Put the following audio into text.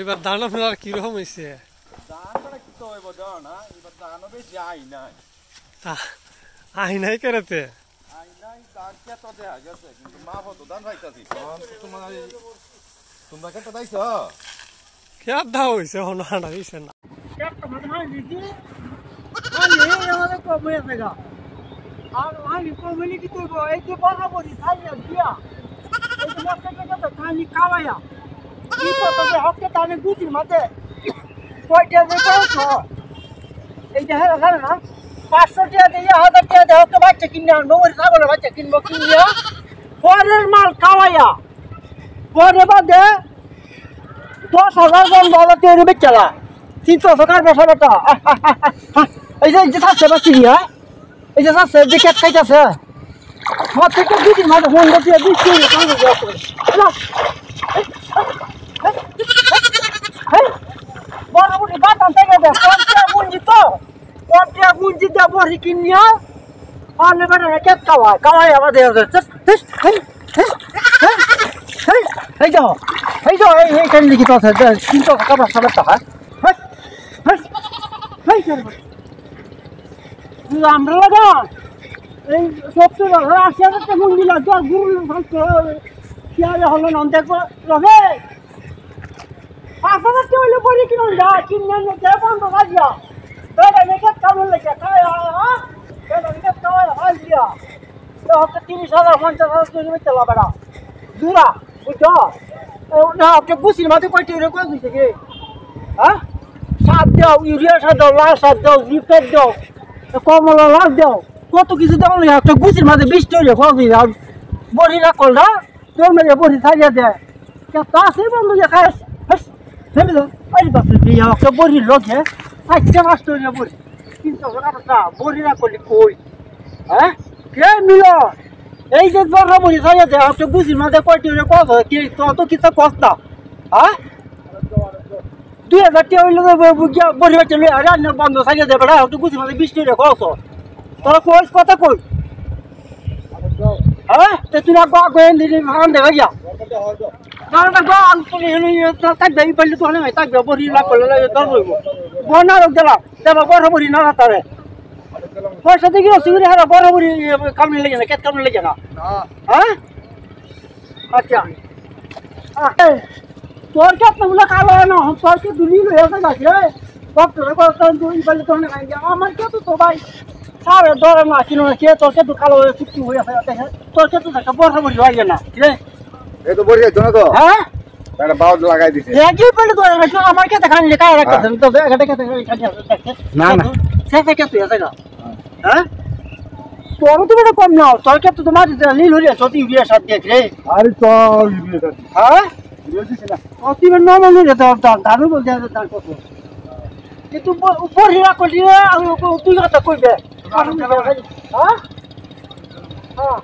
এবার ধান আপনার কিরকম হয়েছে? আই নাই কেরাতে খেয়ার দা হয়েছে হন হাঁটা হয়েছে না গুটির মাঝে কয়টা যে করছো এইটা হ্যাঁ জানে না 500 টাকা দিয়ে 1000 টাকা দিয়ে হয়তো বাচ্চা কিনে আনবো ওই ছাগলের বাচ্চা কিনবো কিনিয়া পরের মাল খাওয়াইয়া পরে বাদে 10,000 জন বলো তৈরি বেচালা 300 টাকার বসা বেটা এই যে থাকছে বা চিনি হ্যাঁ এই যে থাকছে যে কেট খাইতেছে প্রত্যেকটা গুটির মাঝে ফোন দিয়ে দিচ্ছি বড় বাতান থেকে দে কমটা গুঞ্জি তো কমটা গুঞ্জি দে বড়ি কিনিয়া আলে বেটা কেট খাওয়াই আমাদের এই যাও এই কেন লিখিত আছে 300 টাকা বসা বেটা আমরা লাগা এই সবচেয়ে ভালো 80,000 টাকা মুরগি লাগতো গুরু কিয়ারে হলো না দেখো লগে 5,000 টাকা হইলে পরে কিনুন যা কিনে নিতে বন্ধ কাজিয়া বেটা নেকে কামল লেখা খায় বেটা নেকে খাওয়া হাজিয়া তো হচ্ছে 30,000 50,000 টাকা নিতে চলা বেটা দুরা বুঝছো না আপনি গুছির মাঝে কয়টা রে কই দিছে কি হ্যাঁ সাত দাও ইউরিয়া সাত দাও লাল সাত দাও জিপেট দাও কমলা লাল দাও কত কিছু দাও না একটা গুছির মাঝে 20 টাকা খাওয়াবি আর বড়ি রাখল না তোর মেরে বড়ি ছাড়িয়ে দেয় তা আছে বন্ধু যে খায় হেমিলো আরে বাপরে বিয়া একটা বড়ি লগে আচ্ছা মাস্টার না বড়ি 300 টাকা বড়ি রাখলি কই হ্যাঁ কে মিলো এই যে বড় বড়ি ছাড়িয়ে দেয় একটা গুছির মাঝে কয়টি রে কত কি তো কিছু কষ্ট হ্যাঁ 2,000 টাকা হইলে বড়ি বাচ্চা লই আর না বন্ধ ছাড়িয়ে দেয় বেটা একটা গুছির মাঝে 20 টাকা খরচ তোরা কইস কথা কই হ্যাঁ তো তুই না কই দিলি ভাঙন দেখা গিয়া না গো আনতলি হলি তাক দেই পাইলে তো না তাক বড়ি না করলে দর হইব বনা রক দিলাম দেবা বড় বড়ি না তারে পয়সা দিয়ে সিগুরি হারা বড় বড়ি কামনে লাগে না কেত কামনে লাগে না হ্যাঁ আচ্ছা তোর কে তোমরা কালো না তোর কে দুলি লয়ে আছে ডক্টর কথা দুই পাইলে তো না আমার কে তো ভাই সারে ধরে না কিনো কে তোর কে তো কালো চুক্তি হয়ে আছে তোর কে তো দেখা বড় বড়ি হয় না রে এই তো বড়ি আছে না তো হ্যাঁ তাহলে বাউড লাগাই দিছে একই বলে তো আমার কে দেখা লেখা রাখতেছেন তো এটা কে দেখা না না সে কে তুই আছে না হ্যাঁ তোর তো বড় কম না তোর কে তো তোমার লীল হইয়া সত্যি বিয়া সাথ দেখ রে আরে চল হ্যাঁ বুঝছিস না অতি না মানে রে দারু বলতে দান কত কিন্তু উপর হিরা করলি রে আমি তুই কথা কইবে হ্যাঁ হ্যাঁ